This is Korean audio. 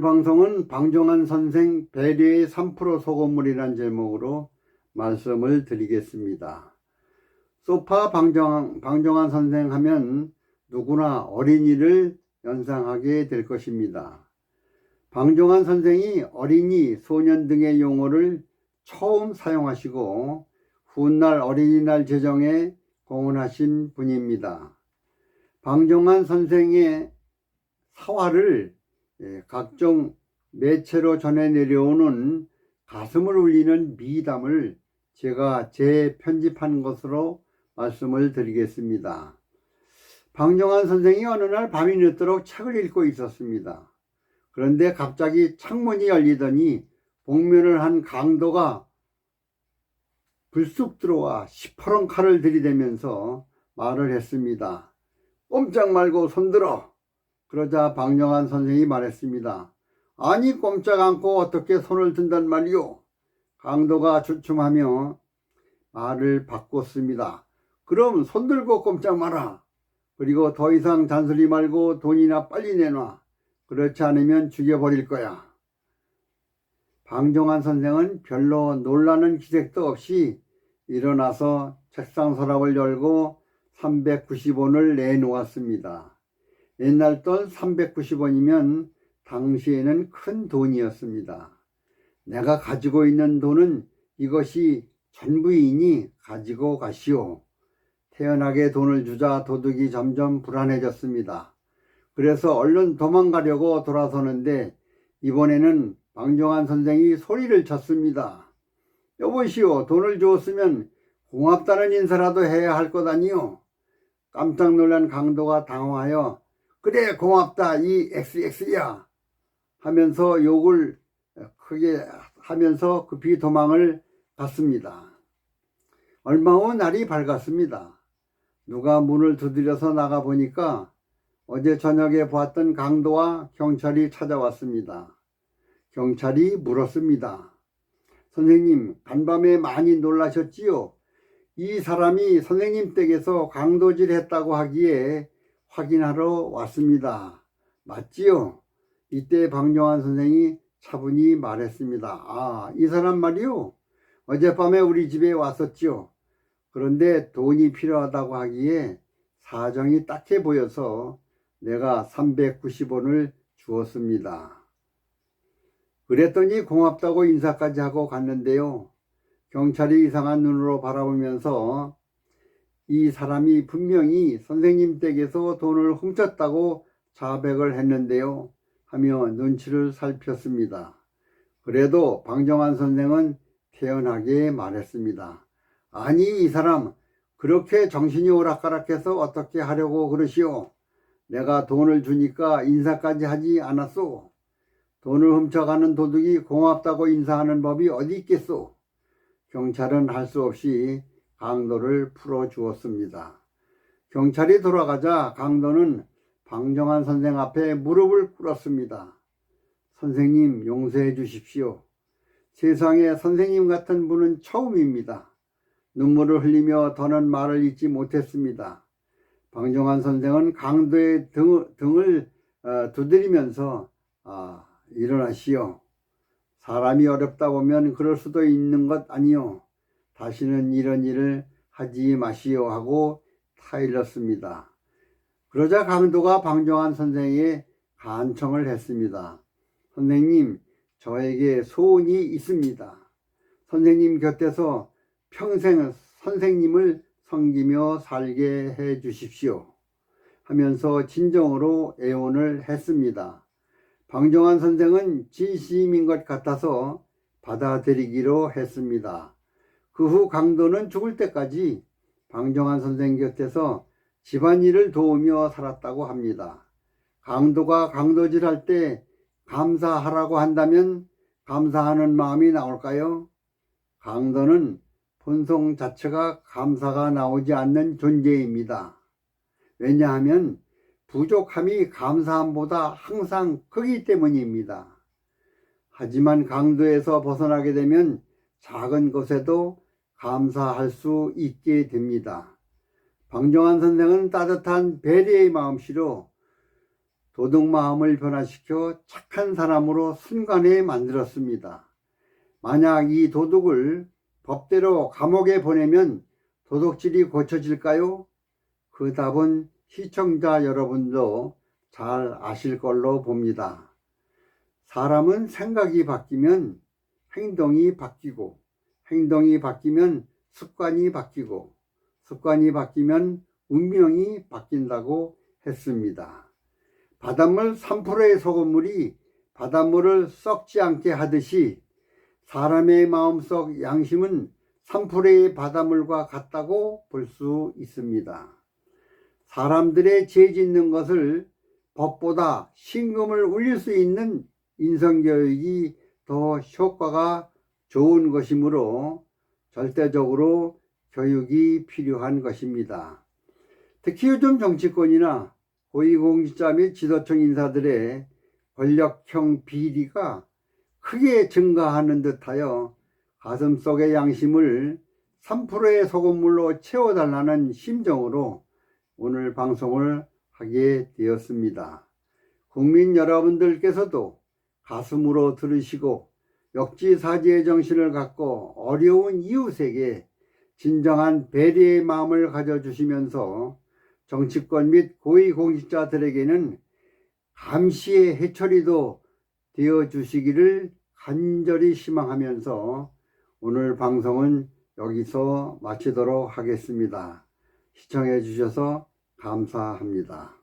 오늘 방송은 방종환 선생 배려의 3% 소금물이라는 제목으로 말씀을 드리겠습니다. 소파 방종환 선생 하면 누구나 어린이를 연상하게 될 것입니다. 방종환 선생이 어린이, 소년 등의 용어를 처음 사용하시고 훗날 어린이날 제정에 공헌하신 분입니다. 방종환 선생의 사화를 각종 매체로 전해 내려오는 가슴을 울리는 미담을 제가 재편집한 것으로 말씀을 드리겠습니다. 방종환 선생이 어느 날 밤이 늦도록 책을 읽고 있었습니다. 그런데 갑자기 창문이 열리더니 복면을 한 강도가 불쑥 들어와 시퍼런 칼을 들이대면서 말을 했습니다. 꼼짝 말고 손들어! 그러자 방종환 선생이 말했습니다. 아니 꼼짝 않고 어떻게 손을 든단 말이오? 강도가 주춤하며 말을 바꿨습니다. 그럼 손들고 꼼짝 마라. 그리고 더 이상 잔소리 말고 돈이나 빨리 내놔. 그렇지 않으면 죽여버릴 거야. 방종환 선생은 별로 놀라는 기색도 없이 일어나서 책상 서랍을 열고 390원을 내놓았습니다. 옛날 돈 390원이면 당시에는 큰 돈이었습니다. 내가 가지고 있는 돈은 이것이 전부이니 가지고 가시오. 태연하게 돈을 주자 도둑이 점점 불안해졌습니다. 그래서 얼른 도망가려고 돌아서는데 이번에는 방종환 선생이 소리를 쳤습니다. 여보시오, 돈을 주었으면 고맙다는 인사라도 해야 할 것 아니오. 깜짝 놀란 강도가 당황하여 그래 고맙다 이 XX야 하면서 욕을 크게 하면서 급히 도망을 갔습니다. 얼마 후 날이 밝았습니다. 누가 문을 두드려서 나가보니까 어제 저녁에 보았던 강도와 경찰이 찾아왔습니다. 경찰이 물었습니다. 선생님, 간밤에 많이 놀라셨지요? 이 사람이 선생님 댁에서 강도질 했다고 하기에 확인하러 왔습니다. 맞지요? 이때 방종환 선생이 차분히 말했습니다. 아, 이 사람 말이요? 어젯밤에 우리 집에 왔었지요. 그런데 돈이 필요하다고 하기에 사정이 딱해 보여서 내가 390원을 주었습니다. 그랬더니 고맙다고 인사까지 하고 갔는데요. 경찰이 이상한 눈으로 바라보면서 이 사람이 분명히 선생님 댁에서 돈을 훔쳤다고 자백을 했는데요 하며 눈치를 살폈습니다. 그래도 방종환 선생은 태연하게 말했습니다. 아니 이 사람 그렇게 정신이 오락가락해서 어떻게 하려고 그러시오? 내가 돈을 주니까 인사까지 하지 않았소. 돈을 훔쳐가는 도둑이 고맙다고 인사하는 법이 어디 있겠소? 경찰은 할 수 없이 강도를 풀어주었습니다. 경찰이 돌아가자 강도는 방종환 선생 앞에 무릎을 꿇었습니다. 선생님 용서해 주십시오. 세상에 선생님 같은 분은 처음입니다. 눈물을 흘리며 더는 말을 잇지 못했습니다. 방종환 선생은 강도의 등을 두드리면서 일어나시오. 사람이 어렵다 보면 그럴 수도 있는 것 아니오. 다시는 이런 일을 하지 마시오 하고 타일렀습니다. 그러자 강도가 방종환 선생에게 간청을 했습니다. 선생님, 저에게 소원이 있습니다. 선생님 곁에서 평생 선생님을 섬기며 살게 해 주십시오. 하면서 진정으로 애원을 했습니다. 방종환 선생은 진심인 것 같아서 받아들이기로 했습니다. 그 후 강도는 죽을 때까지 방종환 선생 곁에서 집안일을 도우며 살았다고 합니다. 강도가 강도질할 때 감사하라고 한다면 감사하는 마음이 나올까요? 강도는 본성 자체가 감사가 나오지 않는 존재입니다. 왜냐하면 부족함이 감사함보다 항상 크기 때문입니다. 하지만 강도에서 벗어나게 되면 작은 것에도 감사할 수 있게 됩니다. 방종환 선생은 따뜻한 배려의 마음씨로 도덕 마음을 변화시켜 착한 사람으로 순간에 만들었습니다. 만약 이 도둑을 법대로 감옥에 보내면 도덕질이 고쳐질까요? 그 답은 시청자 여러분도 잘 아실 걸로 봅니다. 사람은 생각이 바뀌면 행동이 바뀌고, 행동이 바뀌면 습관이 바뀌고, 습관이 바뀌면 운명이 바뀐다고 했습니다. 바닷물 3%의 소금물이 바닷물을 썩지 않게 하듯이 사람의 마음속 양심은 3%의 바닷물과 같다고 볼 수 있습니다. 사람들의 죄 짓는 것을 법보다 신금을 울릴 수 있는 인성교육이 더 효과가 좋은 것이므로 절대적으로 교육이 필요한 것입니다. 특히 요즘 정치권이나 고위공직자 및 지도층 인사들의 권력형 비리가 크게 증가하는 듯하여 가슴속의 양심을 3%의 소금물로 채워달라는 심정으로 오늘 방송을 하게 되었습니다. 국민 여러분들께서도 가슴으로 들으시고 역지사지의 정신을 갖고 어려운 이웃에게 진정한 배려의 마음을 가져주시면서 정치권 및 고위공직자들에게는 감시의 해처리도 되어주시기를 간절히 희망하면서 오늘 방송은 여기서 마치도록 하겠습니다. 시청해 주셔서 감사합니다.